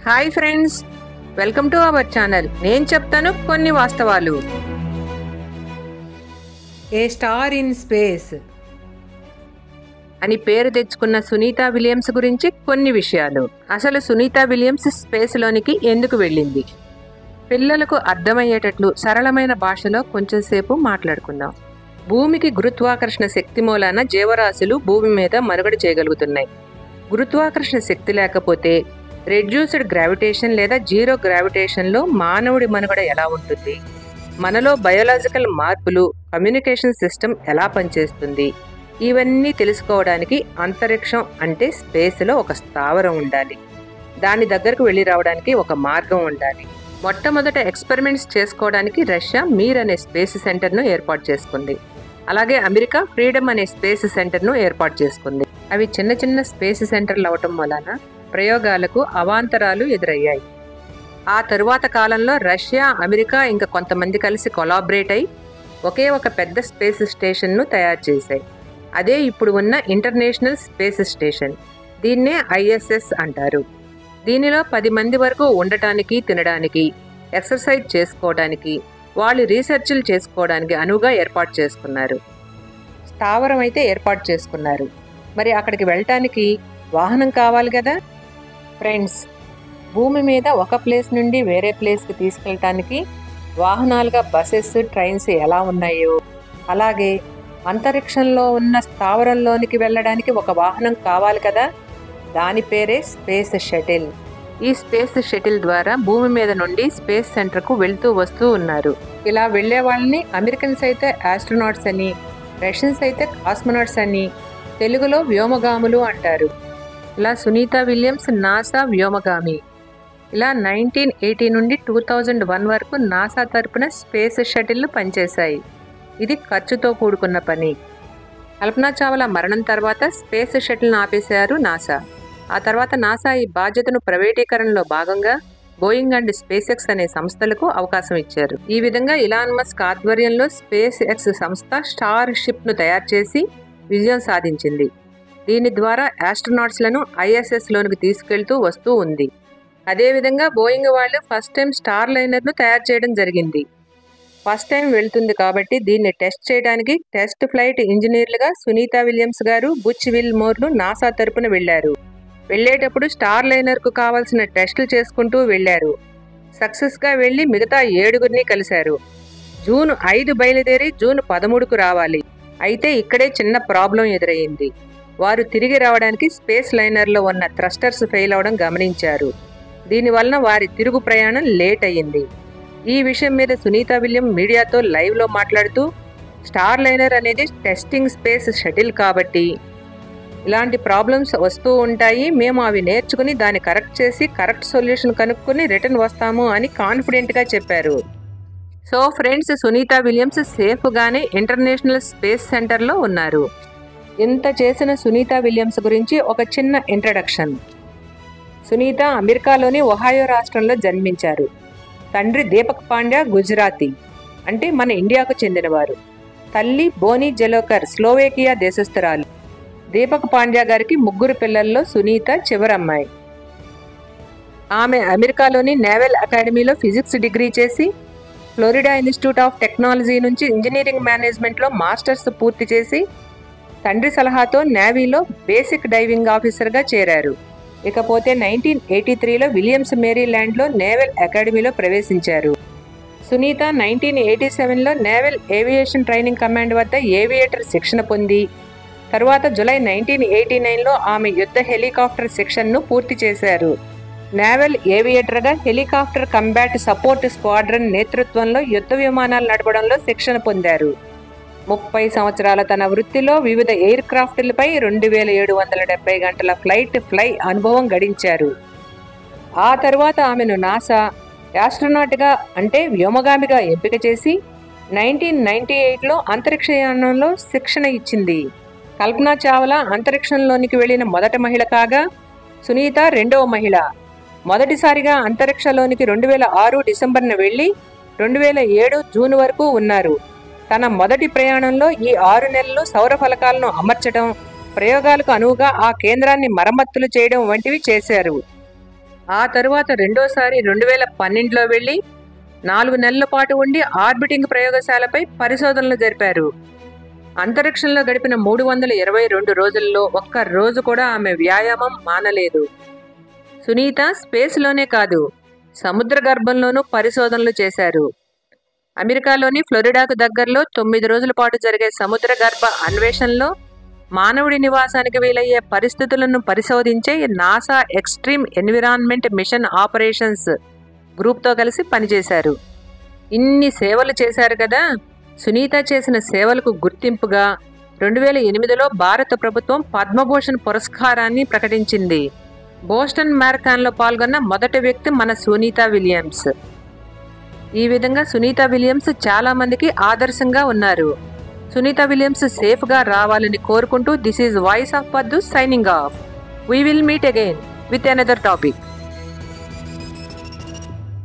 Hi friends, welcome to our channel. నేను చెప్తాను కొన్ని వాస్తవాలు. ఏ స్టార్ ఇన్ స్పేస్ అని పేరు తెచ్చుకున్న సునీతా విలియమ్స్ గురించి కొన్ని విషయాలు. అసలు సునీతా విలియమ్స్ స్పేస్లోనికి ఎందుకు వెళ్ళింది? పిల్లలకు అర్థమయ్యేటట్లు సరళమైన భాషలో కొంచెంసేపు మాట్లాడుకుందాం. భూమికి గురుత్వాకర్షణ శక్తి మూలాన జీవరాశులు భూమి మీద మనుగడ చేయగలుగుతున్నాయి. గురుత్వాకర్షణ శక్తి లేకపోతే రెడ్యూస్డ్ గ్రావిటేషన్ లేదా జీరో గ్రావిటేషన్లో మానవుడి మనుగడ ఎలా ఉంటుంది? మనలో బయోలాజికల్ మార్పులు, కమ్యూనికేషన్ సిస్టమ్ ఎలా పనిచేస్తుంది? ఇవన్నీ తెలుసుకోవడానికి అంతరిక్షం అంటే స్పేస్లో ఒక స్థావరం ఉండాలి. దాని దగ్గరకు వెళ్ళి రావడానికి ఒక మార్గం ఉండాలి. మొట్టమొదట ఎక్స్పెరిమెంట్స్ చేసుకోవడానికి రష్యా మీర్ అనే స్పేస్ సెంటర్ను ఏర్పాటు చేసుకుంది. అలాగే అమెరికా ఫ్రీడమ్ అనే స్పేస్ సెంటర్ను ఏర్పాటు చేసుకుంది. అవి చిన్న చిన్న స్పేస్ సెంటర్లు అవటం వలన ప్రయోగాలకు అవాంతరాలు ఎదురయ్యాయి. ఆ తరువాత కాలంలో రష్యా, అమెరికా ఇంకా కొంతమంది కలిసి కొలాబరేట్ అయి ఒకే ఒక పెద్ద స్పేస్ స్టేషన్ను తయారు చేశాయి. అదే ఇప్పుడు ఉన్న ఇంటర్నేషనల్ స్పేస్ స్టేషన్. దీన్నే ISS అంటారు. దీనిలో 10 మంది వరకు ఉండటానికి, తినడానికి, ఎక్సర్సైజ్ చేసుకోవడానికి, వాళ్ళు రీసెర్చ్లు చేసుకోవడానికి అనువుగా ఏర్పాటు చేసుకున్నారు. స్థావరం అయితే ఏర్పాటు చేసుకున్నారు. మరి అక్కడికి వెళ్ళటానికి వాహనం కావాలి కదా ఫ్రెండ్స్. భూమి మీద ఒక ప్లేస్ నుండి వేరే ప్లేస్కి తీసుకెళ్ళటానికి వాహనాలుగా బస్సెస్, ట్రైన్స్ ఎలా ఉన్నాయో అలాగే అంతరిక్షంలో ఉన్న స్థావరంలోనికి వెళ్ళడానికి ఒక వాహనం కావాలి కదా. దాని పేరే స్పేస్ షటిల్. ఈ స్పేస్ షటిల్ ద్వారా భూమి మీద నుండి స్పేస్ సెంటర్కు వెళ్తూ వస్తూ ఉన్నారు. ఇలా వెళ్లే వాళ్ళని అమెరికన్స్ అయితే ఆస్ట్రోనాట్స్ అని, రష్యన్స్ అయితే కాస్మోనాట్స్ అని, తెలుగులో వ్యోమగాములు అంటారు. ఇలా సునీతా విలియమ్స్ నాసా వ్యోమగామి. ఇలా 1980 నుండి 2001 వరకు నాసా తరపున స్పేస్ షటిల్లు పనిచేశాయి. ఇది ఖర్చుతో కూడుకున్న పని. కల్పనా చావ్లా మరణం తర్వాత స్పేస్ షటిల్ను ఆపేశారు నాసా. ఆ తర్వాత నాసా ఈ బాధ్యతను ప్రైవేటీకరణలో భాగంగా బోయింగ్ అండ్ స్పేస్ ఎక్స్ అనే సంస్థలకు అవకాశం ఇచ్చారు. ఈ విధంగా ఇలాన్ మస్క్ ఆధ్వర్యంలో స్పేస్ ఎక్స్ సంస్థ స్టార్ షిప్ను తయారు చేసి విజయం సాధించింది. దీని ద్వారా ఆస్ట్రోనాట్స్లను ISSలోనికి తీసుకెళ్తూ వస్తూ ఉంది. అదేవిధంగా బోయింగ్ వాళ్ళు ఫస్ట్ టైం స్టార్ లైనర్ను తయారు చేయడం జరిగింది. ఫస్ట్ టైం వెళ్తుంది కాబట్టి దీన్ని టెస్ట్ చేయడానికి టెస్ట్ ఫ్లైట్ ఇంజనీర్లుగా సునీతా విలియమ్స్ గారు, బుచ్ విల్మోర్లు నాసా తరపున వెళ్లారు. వెళ్లేటప్పుడు స్టార్ లైనర్కు కావాల్సిన టెస్టులు చేసుకుంటూ వెళ్లారు. సక్సెస్గా వెళ్లి మిగతా 7గురిని కలిశారు. జూన్ 5 బయలుదేరి జూన్ 13కు రావాలి. అయితే ఇక్కడే చిన్న ప్రాబ్లం ఎదురయ్యింది. వారు తిరిగి రావడానికి స్పేస్ లైనర్లో ఉన్న థ్రస్టర్స్ ఫెయిల్ అవడం గమనించారు. దీనివలన వారి తిరుగు ప్రయాణం లేట్ అయ్యింది. ఈ విషయం మీద సునీతా విలియం మీడియాతో లైవ్లో మాట్లాడుతూ, స్టార్ లైనర్ అనేది టెస్టింగ్ స్పేస్ షటిల్ కాబట్టి ఇలాంటి ప్రాబ్లమ్స్ వస్తూ ఉంటాయి. మేము అవి నేర్చుకుని దాన్ని కరెక్ట్ చేసి కరెక్ట్ సొల్యూషన్ కనుక్కొని రిటర్న్ వస్తాము అని కాన్ఫిడెంట్గా చెప్పారు. సో ఫ్రెండ్స్, సునీతా విలియమ్స్ సేఫ్గానే ఇంటర్నేషనల్ స్పేస్ సెంటర్లో ఉన్నారు. ఇంత చేసిన సునీతా విలియమ్స్ గురించి ఒక చిన్న ఇంట్రడక్షన్. సునీత అమెరికాలోని ఒహాయో రాష్ట్రంలో జన్మించారు. తండ్రి దీపక్ పాండ్యా గుజరాతీ, అంటే మన ఇండియాకు చెందినవారు. తల్లి బోనీ జలోకర్, స్లోవేకియా దేశస్థురాలు. దీపక్ పాండ్యా గారికి 3 పిల్లల్లో సునీత చివరమ్మాయి. ఆమె అమెరికాలోని నేవల్ అకాడమీలో ఫిజిక్స్ డిగ్రీ చేసి ఫ్లోరిడా ఇన్స్టిట్యూట్ ఆఫ్ టెక్నాలజీ నుంచి ఇంజనీరింగ్ మేనేజ్మెంట్లో మాస్టర్స్ పూర్తి చేసి తండ్రి సలహాతో నేవీలో బేసిక్ డైవింగ్ ఆఫీసర్గా చేరారు. ఇకపోతే 1983లో విలియమ్స్ మేరీల్యాండ్లో నేవల్ అకాడమీలో ప్రవేశించారు. సునీత 1987లో నేవల్ ఏవియేషన్ ట్రైనింగ్ కమాండ్ వద్ద ఏవియేటర్ శిక్షణ పొంది తరువాత జూలై 1989లో ఆమె యుద్ధ హెలికాప్టర్ శిక్షణను పూర్తి చేశారు. నేవల్ ఏవియేటర్గా హెలికాప్టర్ కంబాట్ సపోర్ట్ స్క్వాడ్రన్ నేతృత్వంలో యుద్ధ విమానాలు నడపడంలో శిక్షణ పొందారు. 30 సంవత్సరాల తన వృత్తిలో వివిధ ఎయిర్ క్రాఫ్ట్లపై 2770 గంటల ఫ్లై అనుభవం గడించారు. ఆ తర్వాత ఆమెను నాసా యాస్ట్రోనాట్గా అంటే వ్యోమగామిగా ఎంపిక చేసి 1998లో అంతరిక్షయానంలో శిక్షణ ఇచ్చింది. కల్పనా చావ్లా అంతరిక్షంలోనికి వెళ్లిన మొదటి మహిళ కాగా సునీత 2వ మహిళ. మొదటిసారిగా అంతరిక్షంలోనికి 2006 డిసెంబర్న వెళ్లి 2007 జూన్ వరకు ఉన్నారు. తన మొదటి ప్రయాణంలో ఈ 6 నెలలు సౌర ఫలకాలను అమర్చడం, ప్రయోగాలకు అనువుగా ఆ కేంద్రాన్ని మరమ్మతులు చేయడం వంటివి చేశారు. ఆ తరువాత రెండోసారి 2012లో వెళ్లి 4 నెలల పాటు ఉండి ఆర్బిటింగ్ ప్రయోగశాలపై పరిశోధనలు జరిపారు. అంతరిక్షంలో గడిపిన 322 రోజుల్లో ఒక్క రోజు కూడా ఆమె వ్యాయామం మానలేదు. సునీత స్పేస్లోనే కాదు, సముద్ర గర్భంలోనూ పరిశోధనలు చేశారు. అమెరికాలోని ఫ్లోరిడాకు దగ్గరలో 9 రోజుల పాటు జరిగే సముద్ర గర్భ అన్వేషణలో మానవుడి నివాసానికి వీలయ్యే పరిస్థితులను పరిశోధించే NASA extreme environment mission operations గ్రూప్తో కలిసి పనిచేశారు. ఇన్ని సేవలు చేశారు కదా. సునీత చేసిన సేవలకు గుర్తింపుగా 2008లో భారత ప్రభుత్వం పద్మభూషణ్ పురస్కారాన్ని ప్రకటించింది. బోస్టన్ మ్యారథాన్లో పాల్గొన్న మొదటి వ్యక్తి మన సునీత విలియమ్స్. ఈ విధంగా సునీత విలియమ్స్ చాలా మందికి ఆదర్శంగా ఉన్నారు. సునీత విలియమ్స్ సేఫ్గా రావాలని కోరుకుంటూ దిస్ ఈజ్ వాయిస్ ఆఫ్ పద్దు signing off. We will meet again with another topic.